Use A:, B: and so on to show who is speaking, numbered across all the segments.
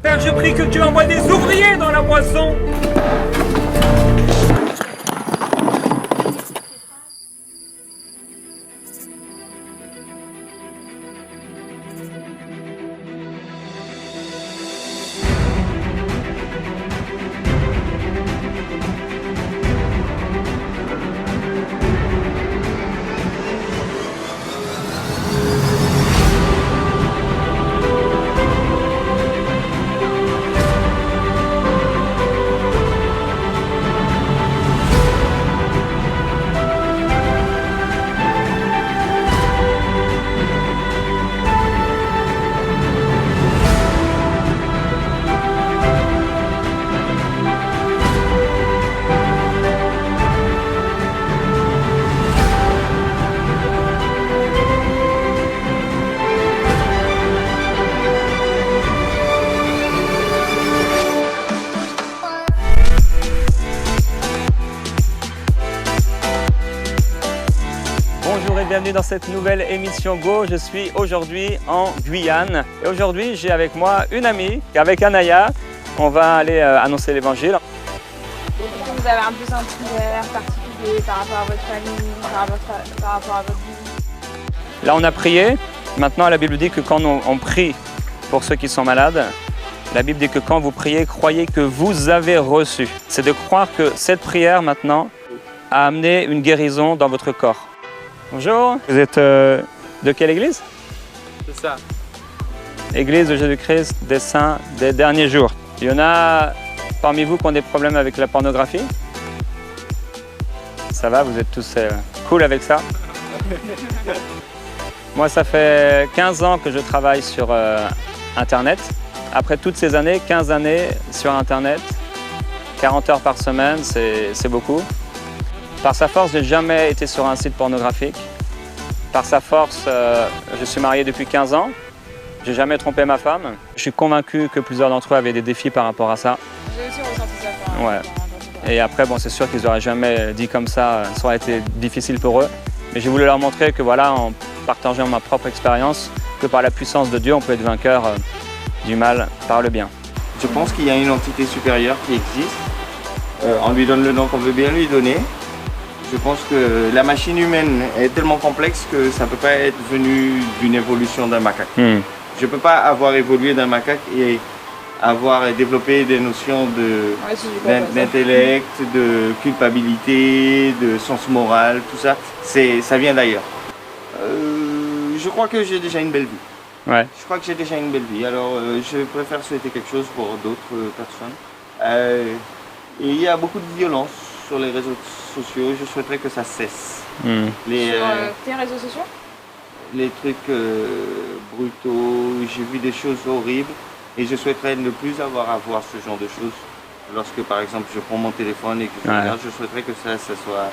A: Père, je prie que tu envoies des ouvriers dans la moisson.
B: Bonjour et bienvenue dans cette nouvelle émission Go. Je suis aujourd'hui en Guyane et aujourd'hui j'ai avec moi une amie, avec Anaya. On va aller annoncer l'évangile.
C: Vous avez un besoin de prière particulier par rapport à votre famille, par rapport à votre vie.
B: Là on a prié. Maintenant la Bible dit que quand on prie pour ceux qui sont malades, la Bible dit que quand vous priez, croyez que vous avez reçu. C'est de croire que cette prière maintenant a amené une guérison dans votre corps. Bonjour, vous êtes de quelle église?
A: C'est ça.
B: Église de Jésus-Christ des Saints des derniers jours. Il y en a parmi vous qui ont des problèmes avec la pornographie? Ça va, vous êtes tous cool avec ça? Moi, ça fait 15 ans que je travaille sur Internet. Après toutes ces années, 15 années sur Internet, 40 heures par semaine, c'est beaucoup. Par sa force, je n'ai jamais été sur un site pornographique. Par sa force, je suis marié depuis 15 ans. Je n'ai jamais trompé ma femme. Je suis convaincu que plusieurs d'entre eux avaient des défis par rapport à ça.
C: J'ai aussi ressenti ça.
B: Ouais. Et après, bon, c'est sûr qu'ils n'auraient jamais dit comme ça. Ça aurait été difficile pour eux. Mais j'ai voulu leur montrer que voilà, en partageant ma propre expérience, que par la puissance de Dieu, on peut être vainqueur du mal par le bien.
D: Je pense qu'il y a une entité supérieure qui existe. On lui donne le nom qu'on veut bien lui donner. Je pense que la machine humaine est tellement complexe que ça ne peut pas être venu d'une évolution d'un macaque. Je ne peux pas avoir évolué d'un macaque et avoir développé des notions d'intellect, de culpabilité, de sens moral, tout ça. Ça vient d'ailleurs. Je crois que j'ai déjà une belle vie.
B: Ouais.
D: Je crois que j'ai déjà une belle vie. Alors, je préfère souhaiter quelque chose pour d'autres personnes. Et il y a beaucoup de violence sur les réseaux sociaux. Je souhaiterais que ça cesse.
C: Sur tes réseaux sociaux?
D: Les trucs brutaux. J'ai vu des choses horribles et je souhaiterais ne plus avoir à voir ce genre de choses. Lorsque, par exemple, je prends mon téléphone et que je regarde, je souhaiterais que ça soit...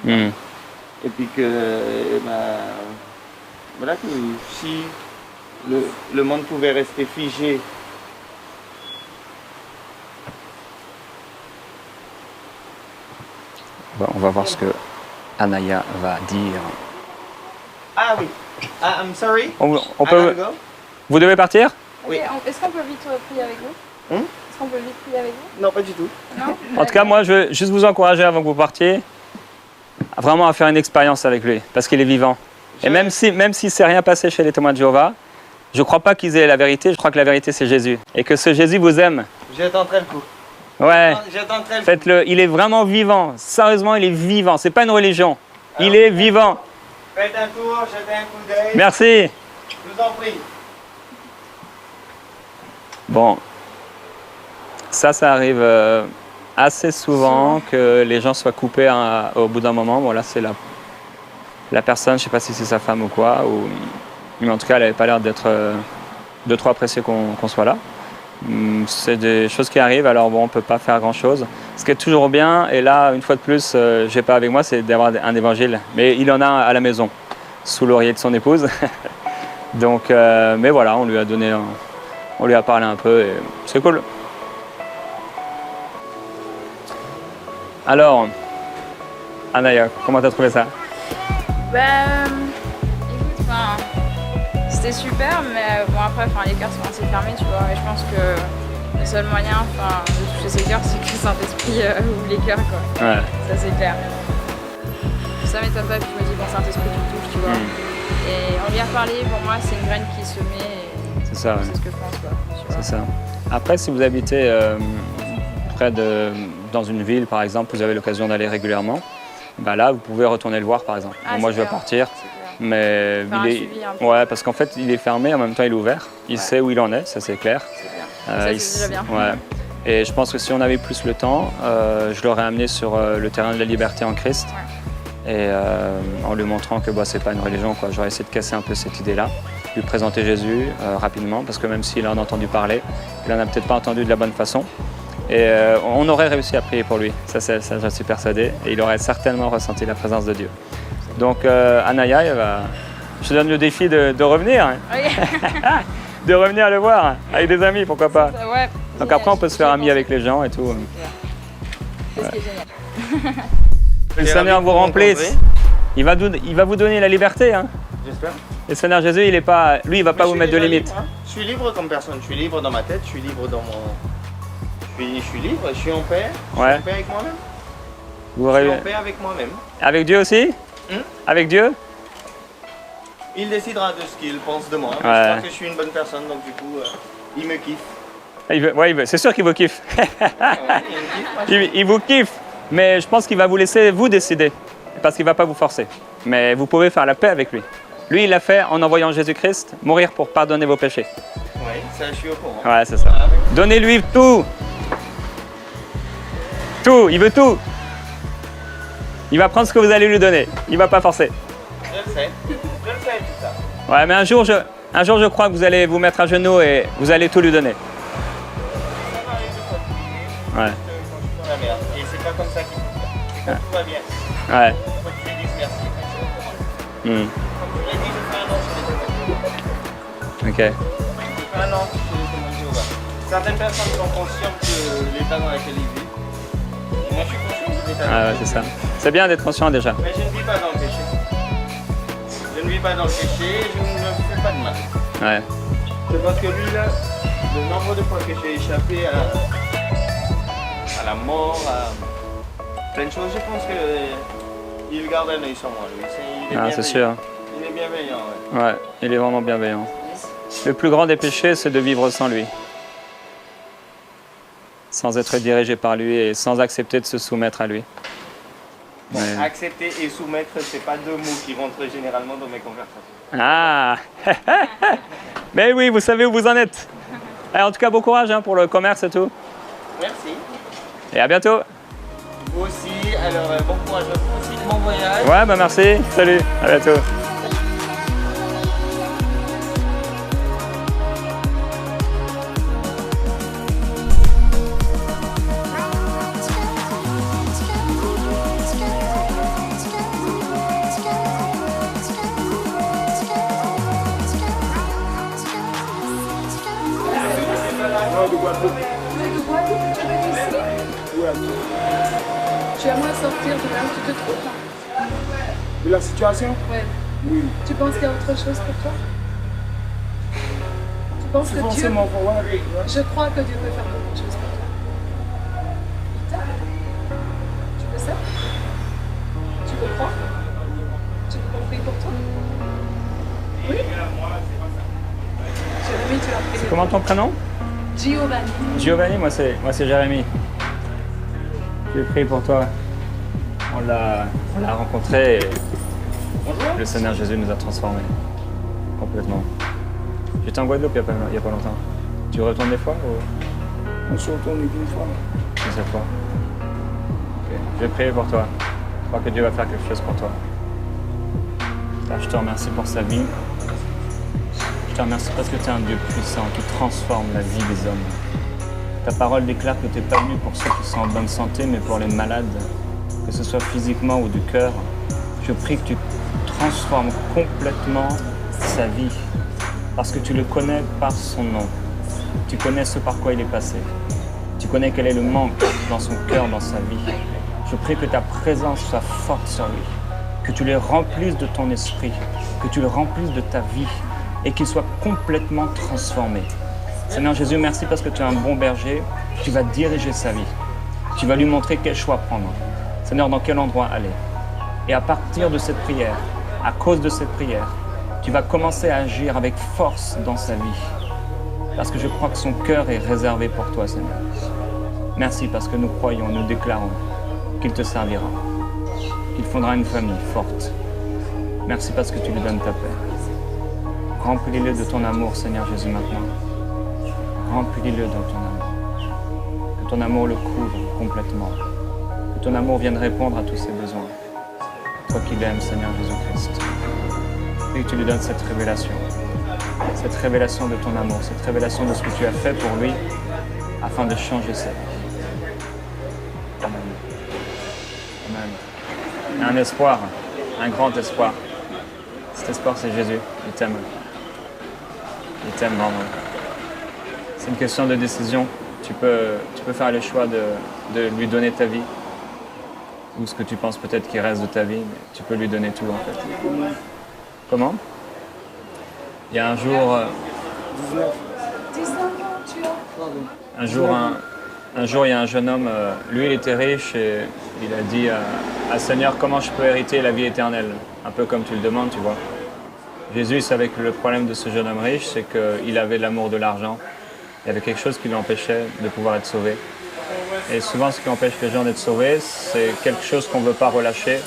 D: Et puis que... voilà, que si le monde pouvait rester figé.
B: On va voir ce que Anaya va dire.
D: Ah oui. I'm sorry.
B: On peut...
D: Go.
B: Vous devez partir?
D: Oui.
C: Est-ce qu'on peut vite prier avec vous? Est-ce qu'on peut vite prier avec vous?
D: Non, pas du tout.
C: Non?
B: En tout cas, moi, je veux juste vous encourager avant que vous partiez, vraiment à faire une expérience avec lui, parce qu'il est vivant. Et même si c'est rien passé chez les témoins de Jéhovah, je ne crois pas qu'ils aient la vérité, je crois que la vérité c'est Jésus. Et que ce Jésus vous aime.
D: Je tenterai le coup.
B: Ouais.
D: Je tenterai le coup.
B: Faites-le, il est vraiment vivant. Sérieusement, il est vivant. C'est pas une religion. Il est vivant.
D: Faites un tour, jetez un coup d'œil.
B: Merci.
D: Je vous en prie.
B: Bon. Ça arrive assez souvent que les gens soient coupés au bout d'un moment. Bon, là, c'est la personne, je sais pas si c'est sa femme ou quoi. Mais en tout cas, elle n'avait pas l'air d'être de trop appréciée qu'on soit là. C'est des choses qui arrivent, alors bon, on ne peut pas faire grand-chose. Ce qui est toujours bien, et là, une fois de plus, je n'ai pas avec moi, c'est d'avoir un évangile. Mais il en a à la maison, sous l'oreiller de son épouse. Donc, mais voilà, on lui a donné, on lui a parlé un peu, et c'est cool. Alors, Anaya, comment t'as trouvé ça?
C: Ben, écoute, C'était super, mais bon après, les cœurs sont assez fermés, tu vois. Et je pense que le seul moyen de toucher ces cœurs, c'est que le Saint-Esprit ouvre les cœurs, quoi.
B: Ouais.
C: Ça c'est clair. Ça m'étonne pas que tu me dis, bon, Saint-Esprit tu le touches, tu vois. Et on lui a parlé, pour moi, c'est une graine qui se met.
B: C'est ça, ouais.
C: C'est ce que je pense, quoi. Tu vois.
B: C'est ça. Après, si vous habitez dans une ville, par exemple, vous avez l'occasion d'aller régulièrement, bah là, vous pouvez retourner le voir, par exemple.
C: Ah,
B: Bon, moi,
C: c'est
B: je vais
C: clair.
B: partir,
C: C'est clair.
B: mais
C: Faire un suivi un peu.
B: ouais, parce qu'en fait, il est fermé, en même temps, il est ouvert. Il sait où il en est, ça c'est clair.
C: C'est clair. Ça, c'est déjà bien.
B: Ouais. Et je pense que si on avait plus le temps, je l'aurais amené sur le terrain de la liberté en Christ.
C: Ouais.
B: Et en lui montrant que c'est pas une religion, quoi. J'aurais essayé de casser un peu cette idée-là, lui présenter Jésus rapidement, parce que même s'il en a entendu parler, il en a peut-être pas entendu de la bonne façon. Et on aurait réussi à prier pour lui, ça j'en suis persuadé, et il aurait certainement ressenti la présence de Dieu. Donc Anaya, je te donne le défi de revenir, hein,
C: Oui.
B: de revenir le voir hein, avec des amis, pourquoi pas.
C: Ouais.
B: Donc après on peut se faire ami avec les gens et tout.
C: C'est ce qui est génial.
B: Que le Seigneur vous remplisse. Il va vous donner la liberté. Hein.
D: J'espère.
B: Le Seigneur Jésus, il va pas vous mettre de limites.
D: Libre, hein. Je suis libre comme personne, je suis libre dans ma tête, je suis libre dans mon... Je suis libre, je suis en paix, je suis en paix avec moi-même.
B: Vous
D: Je suis en paix avec moi-même.
B: Avec Dieu aussi Avec Dieu
D: Il décidera de ce qu'il pense de moi.
B: Ouais.
D: Je pense que je suis une bonne personne, donc du coup, il me kiffe.
B: C'est sûr qu'il vous kiffe.
D: Ouais, il me kiffe,
B: il vous kiffe, mais je pense qu'il va vous laisser vous décider, parce qu'il ne va pas vous forcer. Mais vous pouvez faire la paix avec lui. Lui, il l'a fait en envoyant Jésus-Christ mourir pour pardonner vos péchés.
D: Oui, ça je suis au courant.
B: Ouais, c'est ça. Donnez-lui tout. Tout, il veut tout. Il va prendre ce que vous allez lui donner. Il ne va pas forcer.
D: Je le sais tout ça.
B: Ouais, mais un jour, je crois que vous allez vous mettre à genoux et vous allez tout lui donner.
D: Ça m'arrive de fois de prier,
B: Ouais.
D: quand je suis dans la merde. Et c'est pas comme ça qu'il faut faire. Quand tout va bien,
B: Ouais.
D: il faut que je lui dise merci.
B: Hmm.
D: Comme je l'ai dit, je fais un an chez les témoins.
B: Ok.
D: Je fais un an chez les témoins de Jéhovah. Certaines personnes sont conscientes de l'état dans lequel ils vivent. Et moi je suis conscient de l'état dans
B: Ah ouais,
D: lequel
B: c'est ça. C'est bien d'être conscient déjà.
D: Mais je ne vis pas dans le péché. Je ne vis pas dans le péché, je ne me fais pas de mal.
B: Ouais.
D: Je pense que lui là, le nombre de fois que j'ai échappé à la mort, à plein de choses, je pense qu'il garde un œil sur moi. Lui. Il est
B: Ah, c'est sûr.
D: Il est bienveillant. Ouais.
B: Ouais, il est vraiment bienveillant. Le plus grand des péchés, c'est de vivre sans lui. Sans être dirigé par lui et sans accepter de se soumettre à lui.
D: Bon,
B: Ouais.
D: accepter et soumettre, c'est pas deux mots qui rentrent généralement dans mes conversations.
B: Ah mais oui, vous savez où vous en êtes. Allez, en tout cas, bon courage pour le commerce et tout.
D: Merci.
B: Et à bientôt.
D: Vous aussi, alors bon courage à vous aussi, bon voyage.
B: Ouais, bah merci. Salut. À bientôt.
E: Tu aimerais sortir de là où tu te trouves?
F: De la situation?
E: Ouais.
F: Oui.
E: Tu penses qu'il y a autre chose pour toi? Tu penses que Dieu...
F: Forcément, ouais.
E: Je crois que Dieu peut faire beaucoup de choses pour toi. Il t'aime. Tu le sais? Tu le crois? Tu veux qu'on prie pour toi? Oui? Jérémie, tu as prié.
B: Comment ton prénom?
E: Giovanni.
B: Giovanni, moi c'est Jérémy. J'ai prié pour toi. On l'a rencontré et le Seigneur Jésus nous a transformés complètement. J'étais en Guadeloupe il y a pas longtemps. Tu retournes des fois ou
F: On se retourne une fois.
B: une seule fois? Ok. Je vais prier pour toi. Je crois que Dieu va faire quelque chose pour toi. Je te remercie pour sa vie. Je te remercie parce que tu es un Dieu puissant qui transforme la vie des hommes. Ta parole déclare que tu n'es pas venu pour ceux qui sont en bonne santé, mais pour les malades, que ce soit physiquement ou du cœur. Je prie que tu transformes complètement sa vie, parce que tu le connais par son nom. Tu connais ce par quoi il est passé. Tu connais quel est le manque dans son cœur, dans sa vie. Je prie que ta présence soit forte sur lui, que tu le remplisses de ton esprit, que tu le remplisses de ta vie, et qu'il soit complètement transformé. Seigneur Jésus, merci parce que tu es un bon berger. Tu vas diriger sa vie. Tu vas lui montrer quel choix prendre. Seigneur, dans quel endroit aller. Et à partir de cette prière, à cause de cette prière, tu vas commencer à agir avec force dans sa vie. Parce que je crois que son cœur est réservé pour toi, Seigneur. Merci parce que nous croyons, nous déclarons qu'il te servira, qu'il fondera une famille forte. Merci parce que tu lui donnes ta paix. Remplis-le de ton amour, Seigneur Jésus, maintenant. Remplis-le dans ton amour. Que ton amour le couvre complètement. Que ton amour vienne répondre à tous ses besoins. Toi qui l'aimes, Seigneur Jésus-Christ. Et que tu lui donnes cette révélation de ton amour, cette révélation de ce que tu as fait pour lui afin de changer sa vie. Amen. Amen. Un espoir, un grand espoir. Cet espoir, c'est Jésus. Il t'aime. Il t'aime vraiment. C'est une question de décision. Tu peux faire le choix de lui donner ta vie. Ou ce que tu penses peut-être qu'il reste de ta vie, mais tu peux lui donner tout en fait. Comment? Il y a un jour... Un jour, il y a un jeune homme, lui il était riche et il a dit à Seigneur, comment je peux hériter la vie éternelle? Un peu comme tu le demandes, tu vois. Jésus savait que le problème de ce jeune homme riche, c'est qu'il avait l'amour de l'argent. Il y avait quelque chose qui l'empêchait de pouvoir être sauvé. Et souvent, ce qui empêche les gens d'être sauvés, c'est quelque chose qu'on ne veut pas relâcher.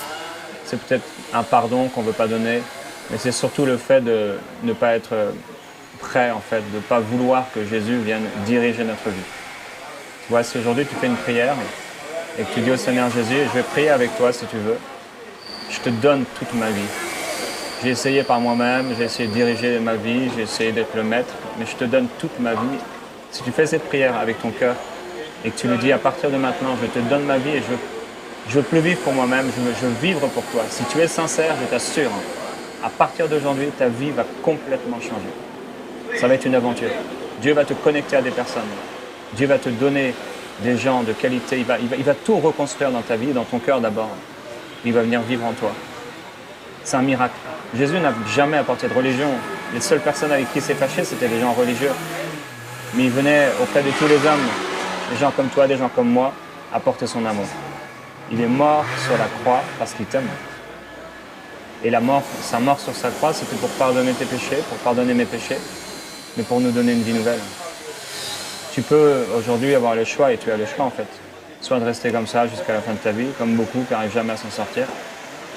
B: C'est peut-être un pardon qu'on ne veut pas donner, mais c'est surtout le fait de ne pas être prêt, en fait, de ne pas vouloir que Jésus vienne diriger notre vie. Tu vois, si aujourd'hui tu fais une prière et que tu dis au Seigneur Jésus, je vais prier avec toi si tu veux, je te donne toute ma vie. J'ai essayé par moi-même, j'ai essayé de diriger ma vie, j'ai essayé d'être le maître, mais je te donne toute ma vie. Si tu fais cette prière avec ton cœur et que tu lui dis à partir de maintenant, je te donne ma vie et je veux plus vivre pour moi-même, je veux vivre pour toi. Si tu es sincère, je t'assure, à partir d'aujourd'hui, ta vie va complètement changer. Ça va être une aventure. Dieu va te connecter à des personnes. Dieu va te donner des gens de qualité. Il va tout reconstruire dans ta vie, dans ton cœur d'abord. Il va venir vivre en toi. C'est un miracle. Jésus n'a jamais apporté de religion. Les seules personnes avec qui il s'est fâché, c'était des gens religieux. Mais il venait auprès de tous les hommes, des gens comme toi, des gens comme moi, apporter son amour. Il est mort sur la croix parce qu'il t'aime. Et sa mort sur sa croix, c'était pour pardonner tes péchés, pour pardonner mes péchés, mais pour nous donner une vie nouvelle. Tu peux aujourd'hui avoir le choix, et tu as le choix en fait, soit de rester comme ça jusqu'à la fin de ta vie, comme beaucoup qui n'arrivent jamais à s'en sortir,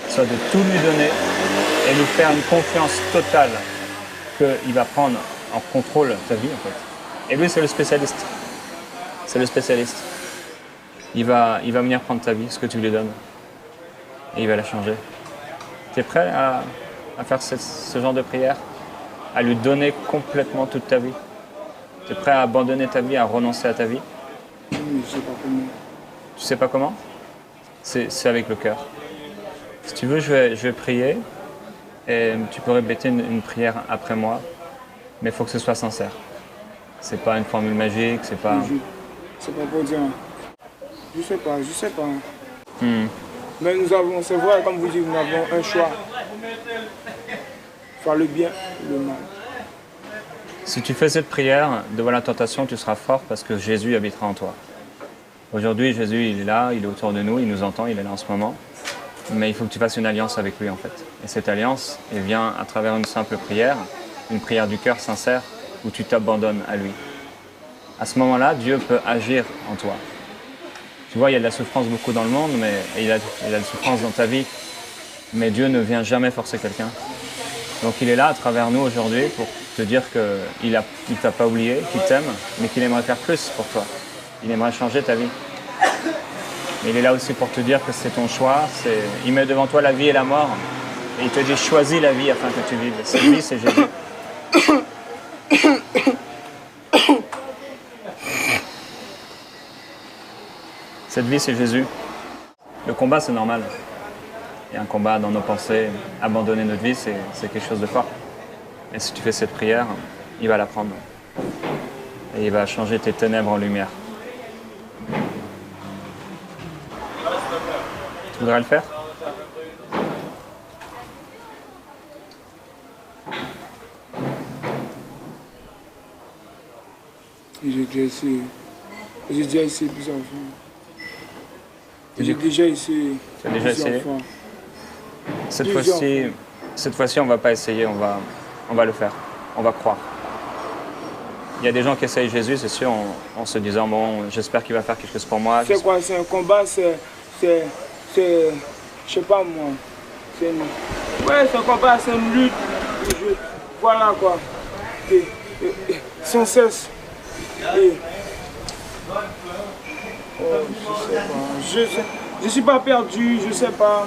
B: soit de tout lui donner et lui faire une confiance totale qu'il va prendre en contrôle ta vie en fait. Et lui, c'est le spécialiste. C'est le spécialiste. Il va venir prendre ta vie, ce que tu lui donnes, et il va la changer. Tu es prêt à faire ce genre de prière? À lui donner complètement toute ta vie? Tu es prêt à abandonner ta vie, à renoncer à ta vie?
F: Je ne sais pas comment.
B: Tu sais pas comment? C'est avec le cœur. Si tu veux, je vais prier et tu peux répéter une prière après moi, mais il faut que ce soit sincère. C'est pas une formule magique, c'est pas...
F: C'est pas pour dire. Je sais pas.
B: Hmm.
F: Mais nous avons, c'est vrai, comme vous dites, nous avons un choix. Faire le bien ou le mal.
B: Si tu fais cette prière devant la tentation, tu seras fort parce que Jésus habitera en toi. Aujourd'hui, Jésus, il est là, il est autour de nous, il nous entend, il est là en ce moment. Mais il faut que tu fasses une alliance avec lui en fait. Et cette alliance, elle vient à travers une simple prière, une prière du cœur sincère où tu t'abandonnes à lui. À ce moment-là, Dieu peut agir en toi. Tu vois, il y a de la souffrance beaucoup dans le monde, mais il y a de la souffrance dans ta vie. Mais Dieu ne vient jamais forcer quelqu'un. Donc il est là à travers nous aujourd'hui pour te dire qu'il ne t'a pas oublié, qu'il t'aime, mais qu'il aimerait faire plus pour toi. Il aimerait changer ta vie. Mais il est là aussi pour te dire que c'est ton choix. Il met devant toi la vie et la mort. Et il te dit, choisis la vie afin que tu vives. Cette vie, c'est Jésus. Cette vie, c'est Jésus. Le combat, c'est normal. Il y a un combat dans nos pensées. Abandonner notre vie, c'est quelque chose de fort. Et si tu fais cette prière, il va la prendre. Et il va changer tes ténèbres en lumière. Tu voudrais le faire?
F: Et j'ai déjà essayé plusieurs fois. J'ai déjà essayé.
B: Tu as déjà essayé?
F: plusieurs fois.
B: Cette fois-ci, on va pas essayer, on va le faire. On va croire. Il y a des gens qui essayent Jésus, c'est sûr, en se disant, bon, j'espère qu'il va faire quelque chose pour moi.
F: C'est quoi? C'est un combat, je sais pas moi. Ouais, c'est un combat, c'est une lutte. Voilà quoi. Sans cesse. Je suis pas perdu, je sais pas.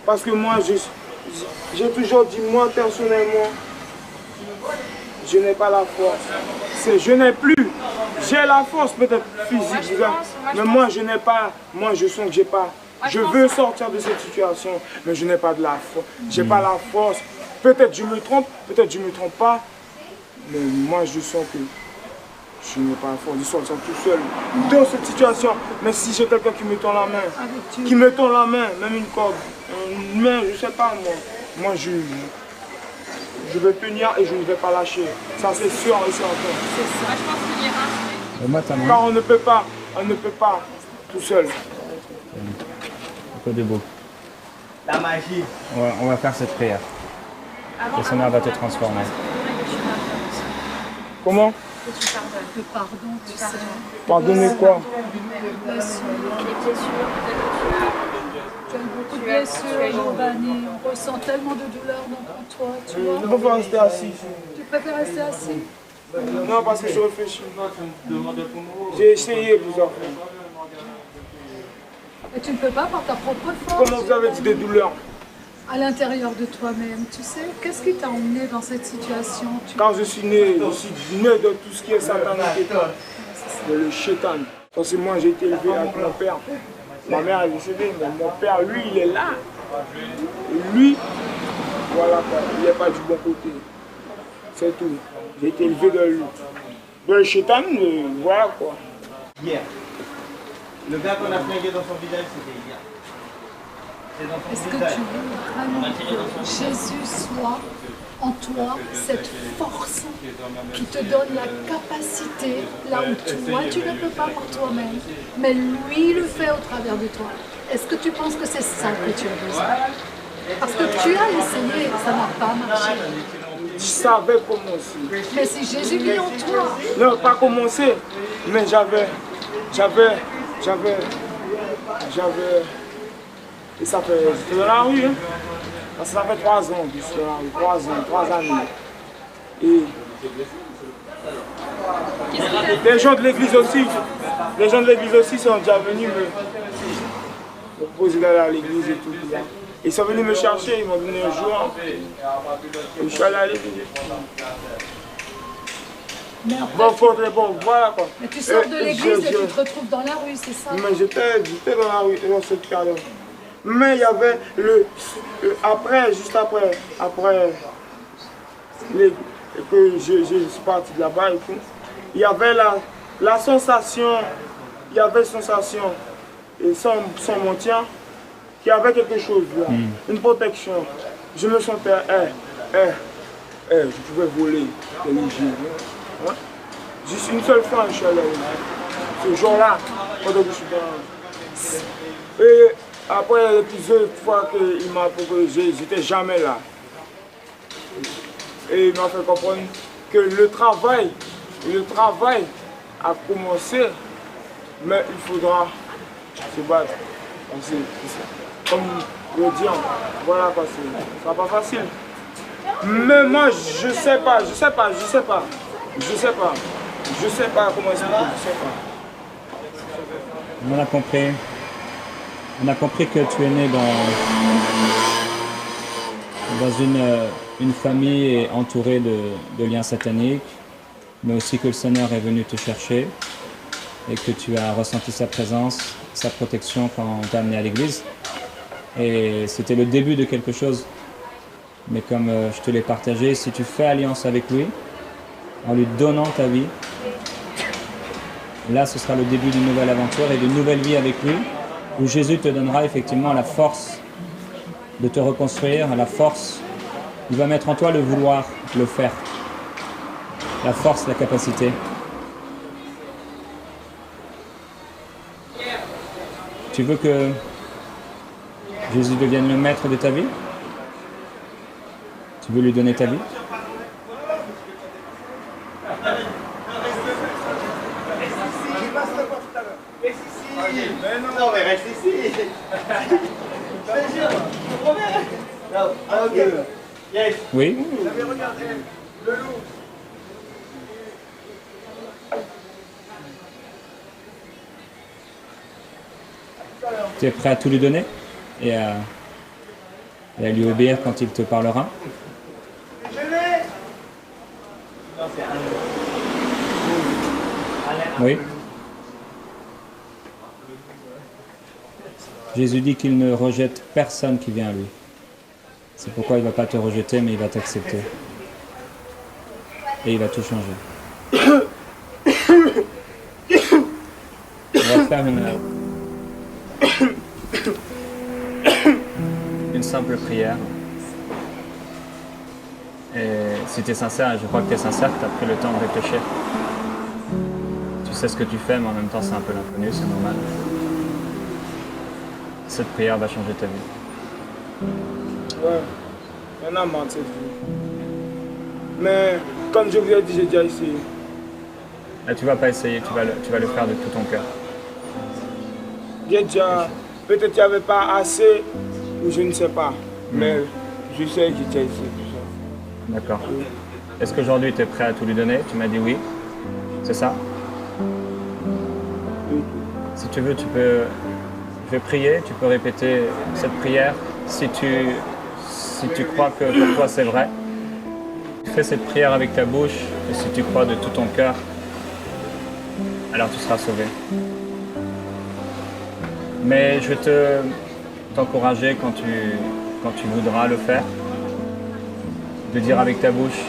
F: Parce que moi, j'ai toujours dit, moi personnellement, je n'ai pas la force. Je n'ai plus. J'ai la force peut-être physique, mais moi je n'ai pas. Moi je sens que j'ai pas. Je veux sortir de cette situation, mais je n'ai pas de la force. J'ai pas la force. Peut-être je me trompe, peut-être je me trompe pas, mais moi je sens que je n'ai pas la force de sortir tout seul dans cette situation. Mais si j'ai quelqu'un qui me tend la main, même une corde, une main, je sais pas moi je vais tenir et je ne vais pas lâcher. Ça c'est sûr et certain.
C: Moi, je pense qu'il y a un.
F: Car on ne peut pas tout seul.
B: Un peu debout.
D: La magie.
B: On va faire cette prière. Le Seigneur va te transformer.
F: Comment?
C: Que tu pardonnes.
E: Le pardon, tu sais.
F: Pardonner quoi?
C: Les blessures,
E: Tu as beaucoup de blessures, Giovanni. On ressent tellement de douleur dans toi, tu vois.
F: Je ne peux pas rester assis.
E: Tu préfères rester assis?
F: Non, parce que je réfléchis. J'ai essayé plusieurs fois.
E: Et tu ne peux pas par ta propre force.
F: Comment vous avez dit des douleurs?
E: À l'intérieur de toi-même, tu sais, qu'est-ce qui t'a emmené dans cette situation?
F: Quand je suis né de tout ce qui est satanique, de le chétan. Parce que moi j'ai été élevé avec mon père. Ma mère est décédée, mais mon père, lui, il est là. Et lui, voilà quoi, il n'est pas du bon côté. C'est tout. J'ai été élevé de le chétan, voilà quoi.
D: Hier. Le gars qu'on a flingué dans son village, c'était hier.
E: Est-ce que tu veux vraiment que Jésus soit en toi cette force qui te donne la capacité, là où toi tu ne peux pas par toi-même, mais lui le fait au travers de toi? Est-ce que tu penses que c'est ça que tu as besoin? Parce que tu as essayé, ça n'a pas marché.
F: Je savais commencer.
E: Mais si Jésus vit en toi,
F: Non, pas commencer, mais j'avais. Et ça fait. J'étais dans la rue, hein. Parce que ça fait 3 ans que je suis dans la rue, 3 années. Et. Les gens de l'église aussi sont déjà venus me proposer d'aller à l'église et tout. Là. Ils sont venus me chercher, ils m'ont donné un jour. Et je suis allé à l'église.
E: mais
F: Bon,
E: après,
F: bon, voilà quoi.
E: mais tu sors de l'église et tu te retrouves dans la rue, c'est ça?
F: Mais j'étais dans la rue, dans cette période. Mais il y avait juste après que je suis parti de là-bas et tout, il y avait la sensation, et sans mentir, qu'il y avait quelque chose là, une protection. Je me sentais, je pouvais voler les légions. Ouais. Juste une seule fois, je suis allé ce jour-là, pendant que je suis dans. Et après les plusieurs fois qu'il m'a proposé, j'étais jamais là. Et il m'a fait comprendre que le travail a commencé, mais il faudra se battre. Comme le dire, voilà, parce que ce sera pas facile. Mais moi, je sais pas comment expliquer, je sais pas.
B: On a compris que tu es né dans une famille entourée de liens sataniques, mais aussi que le Seigneur est venu te chercher et que tu as ressenti sa présence, sa protection quand on t'a amené à l'église. Et c'était le début de quelque chose. Mais comme je te l'ai partagé, si tu fais alliance avec lui, en lui donnant ta vie, là ce sera le début d'une nouvelle aventure et d'une nouvelle vie avec lui, où Jésus te donnera effectivement la force de te reconstruire, la force, il va mettre en toi le vouloir, le faire, la force, la capacité. Tu veux que Jésus devienne le maître de ta vie? Tu veux lui donner ta vie?
D: Non, mais reste ici.
B: Oui? Tu es prêt à tout lui donner et à lui obéir quand il te parlera? Oui. Jésus dit qu'il ne rejette personne qui vient à lui. C'est pourquoi il ne va pas te rejeter, mais il va t'accepter. Et il va tout changer. On va faire une simple prière. Et si tu es sincère, et je crois que tu es sincère, que tu as pris le temps de réfléchir. Tu sais ce que tu fais, mais en même temps c'est un peu l'inconnu, c'est normal. Cette prière va changer ta vie.
F: Ouais, il y en a marre de cette vie. Mais comme je vous ai dit, j'ai déjà essayé.
B: Là, tu vas pas essayer, tu vas le faire de tout ton cœur.
F: J'ai déjà, peut-être qu'il n'y avait pas assez, ou je ne sais pas. Mais je sais que j'ai déjà essayé tout ça.
B: D'accord. Est-ce qu'aujourd'hui tu es prêt à tout lui donner? Tu m'as dit oui. C'est ça?
F: Oui.
B: Si tu veux, je vais prier, tu peux répéter cette prière. Si tu crois que pour toi c'est vrai, fais cette prière avec ta bouche, et si tu crois de tout ton cœur, alors tu seras sauvé. Mais je vais t'encourager quand tu voudras le faire, de dire avec ta bouche.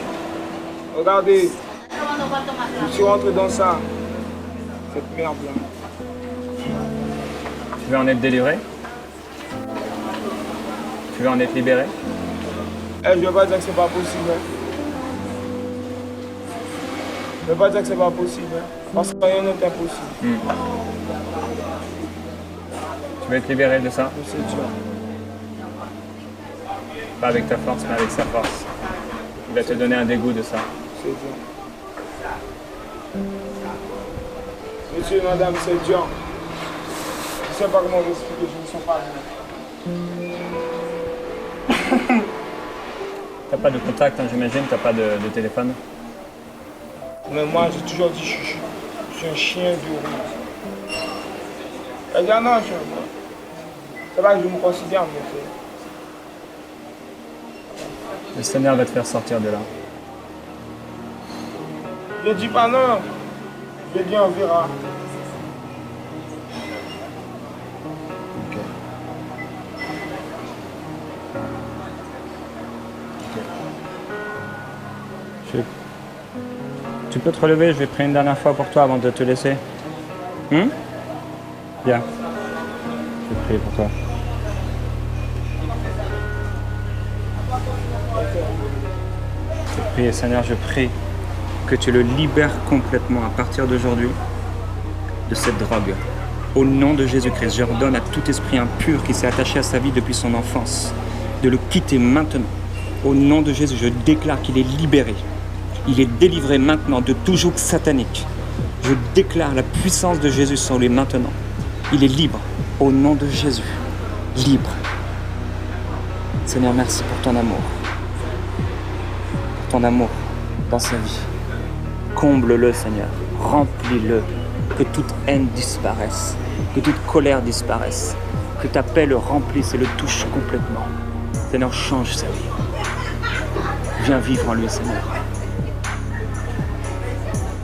F: Regardez, je suis rentré dans ça, cette merde-là.
B: Tu veux en être délivré? Tu veux en être libéré?
F: Je ne vais pas dire que c'est pas possible. Je ne vais pas dire que c'est pas possible. Parce que rien n'est impossible.
B: Tu veux être libéré de ça?
F: Je sais Dieu.
B: Pas avec ta force, mais avec sa force. Il va te donner un dégoût de ça.
F: C'est Dieu. Monsieur et madame, c'est Dieu. Je ne sais pas comment vous expliquer, je ne sens pas bien.
B: T'as pas de contact, hein, j'imagine, t'as pas de téléphone.
F: Mais moi, j'ai toujours dit je suis un chien de route. Elle dit ah non, c'est pas que je me considère, mais c'est...
B: Le Seigneur va te faire sortir de là.
F: Je dis pas non. Je dis on verra.
B: Tu peux te relever, je vais prier une dernière fois pour toi avant de te laisser. Bien. Je vais prier pour toi. Je vais prier, Seigneur, je prie que tu le libères complètement à partir d'aujourd'hui de cette drogue. Au nom de Jésus-Christ, j'ordonne à tout esprit impur qui s'est attaché à sa vie depuis son enfance de le quitter maintenant. Au nom de Jésus, je déclare qu'il est libéré. Il est délivré maintenant de tout joug satanique. Je déclare la puissance de Jésus sur lui maintenant. Il est libre au nom de Jésus. Libre. Seigneur, merci pour ton amour. Pour ton amour dans sa vie. Comble-le, Seigneur. Remplis-le. Que toute haine disparaisse. Que toute colère disparaisse. Que ta paix le remplisse et le touche complètement. Seigneur, change sa vie. Viens vivre en lui, Seigneur.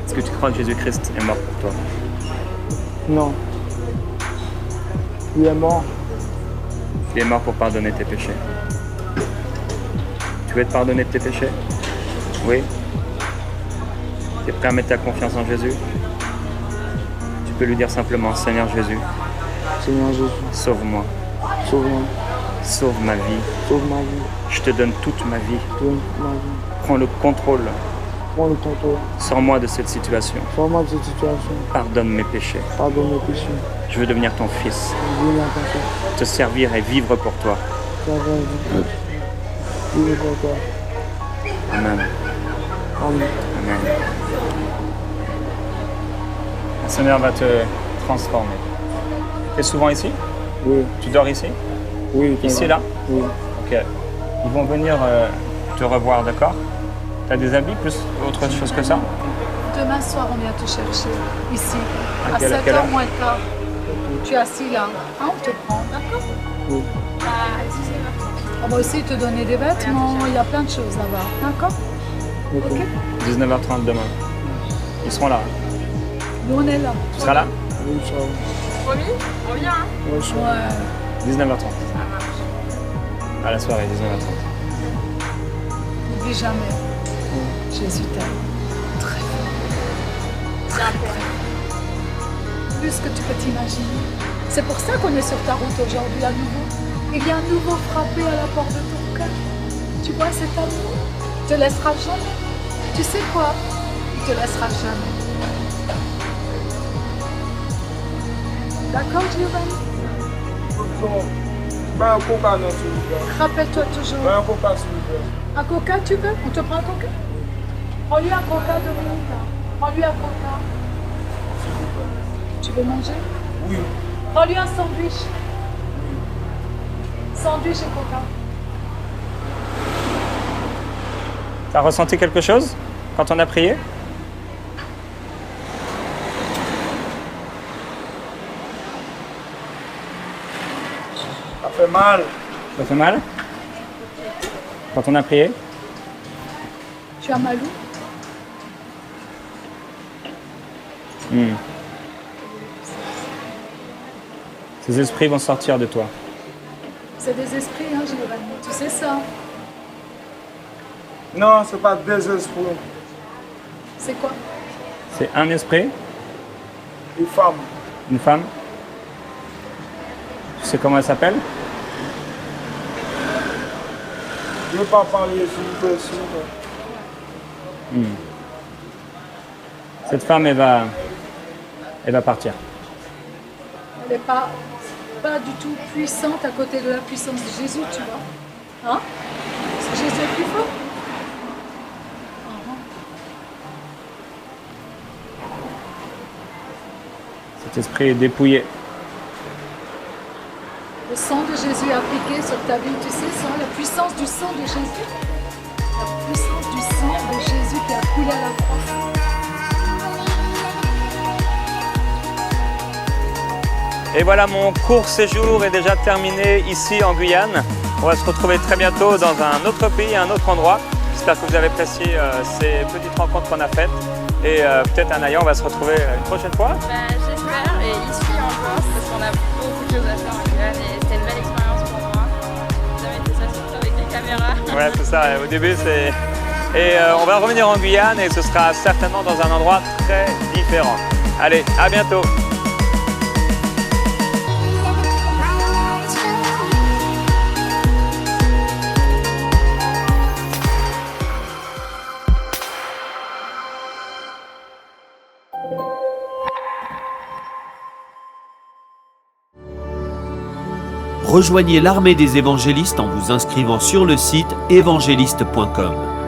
B: Est-ce que tu crois que Jésus-Christ est mort pour toi?
F: Non. Il est mort.
B: Il est mort pour pardonner tes péchés. Tu veux être pardonné de tes péchés? Oui. Tu es prêt à mettre ta confiance en Jésus? Tu peux lui dire simplement, Seigneur Jésus,
F: Seigneur Jésus,
B: sauve-moi,
F: sauve-moi,
B: sauve ma vie,
F: sauve ma vie,
B: je te donne toute ma vie.
F: donne ma vie.
B: Prends le contrôle
F: prends le contrôle.
B: Sors-moi de cette situation.
F: Sors-moi de cette situation.
B: Pardonne mes péchés.
F: Pardonne mes péchés.
B: Je veux devenir ton fils.
F: Viens à ton fils.
B: Te servir et vivre pour toi.
F: Ça va vivre. Vive pour toi.
B: Amen.
F: Amen.
B: Amen. Le Seigneur va te transformer. Tu es souvent ici?
F: Oui.
B: Tu dors ici?
F: Oui.
B: Ici, là?
F: Oui.
B: Ok. Ils vont venir te revoir, d'accord? Tu as des habits, plus autre chose que ça?
E: Demain soir, on vient te chercher, ici,
B: À
E: à
B: quelle
E: 7h
B: heure
E: moins le quart. Tu es assis là, hein, on te prend, d'accord?
F: Oui.
E: On va aussi te donner des vêtements, il y a plein de choses là-bas, d'accord?
F: Ok.
E: Ok?
B: 19h30 demain. Ils seront là.
E: Nous, on est là.
B: Tu seras là?
F: Oui, ça va.
C: Promis? On vient, hein?
F: Ouais, ça va.
E: Ouais,
B: 19h30. À la soirée, 19h30.
E: n'oublie jamais. Jésus t'aime. Très fort. Très fort. Plus que tu peux t'imaginer. C'est pour ça qu'on est sur ta route aujourd'hui à nouveau. Il y a un nouveau frappé à la porte de ton cœur. Tu vois cet amour? Il te laissera jamais. Tu sais quoi? Il te laissera jamais. D'accord, Giovanni?
F: Bon, ben, un coca, non, s'il vous plaît.
E: Rappelle-toi toujours.
F: Ben, un coca, s'il vous plaît.
E: Un coca, tu veux? On te prend un coca? Prends-lui un coca, Dominique. Prends-lui un coca. Tu veux manger?
F: Oui.
E: Prends-lui un sandwich. Sandwich et coca.
B: T'as ressenti quelque chose quand on a prié?
F: Ça fait mal.
B: Ça fait mal? Quand on a prié?
E: Tu as mal où?
B: Ces esprits vont sortir de toi.
E: C'est des esprits, hein, Giovanni. Tu sais ça?
F: Non, c'est pas désespoir.
E: C'est quoi?
B: C'est un esprit,
F: Les femmes.
B: une femme. Tu sais comment elle s'appelle?
F: Je ne veux pas parler, s'il vous plaît, s'il vous plaît.
B: Cette femme, elle va partir.
E: Elle n'est pas du tout puissante à côté de la puissance de Jésus, tu vois? Hein? Parce que Jésus est plus fort.
B: Cet esprit est dépouillé.
E: Le sang de Jésus est appliqué sur ta vie, tu sais ça? La puissance du sang de Jésus. La puissance du sang de Jésus qui a coulé à la croix.
B: Et voilà, mon court séjour est déjà terminé ici en Guyane. On va se retrouver très bientôt dans un autre pays, un autre endroit. J'espère que vous avez apprécié ces petites rencontres qu'on a faites. Et peut-être à Naya, on va se retrouver une prochaine fois.
C: J'espère, et ici encore, parce qu'on a beaucoup de choses à faire en Guyane et c'était une belle expérience pour moi. J'ai jamais fait ça surtout avec les caméras.
B: Ouais, c'est ça. Au début, c'est... Et on va revenir en Guyane et ce sera certainement dans un endroit très différent. Allez, à bientôt.
G: Rejoignez l'armée des évangélistes en vous inscrivant sur le site évangéliste.com.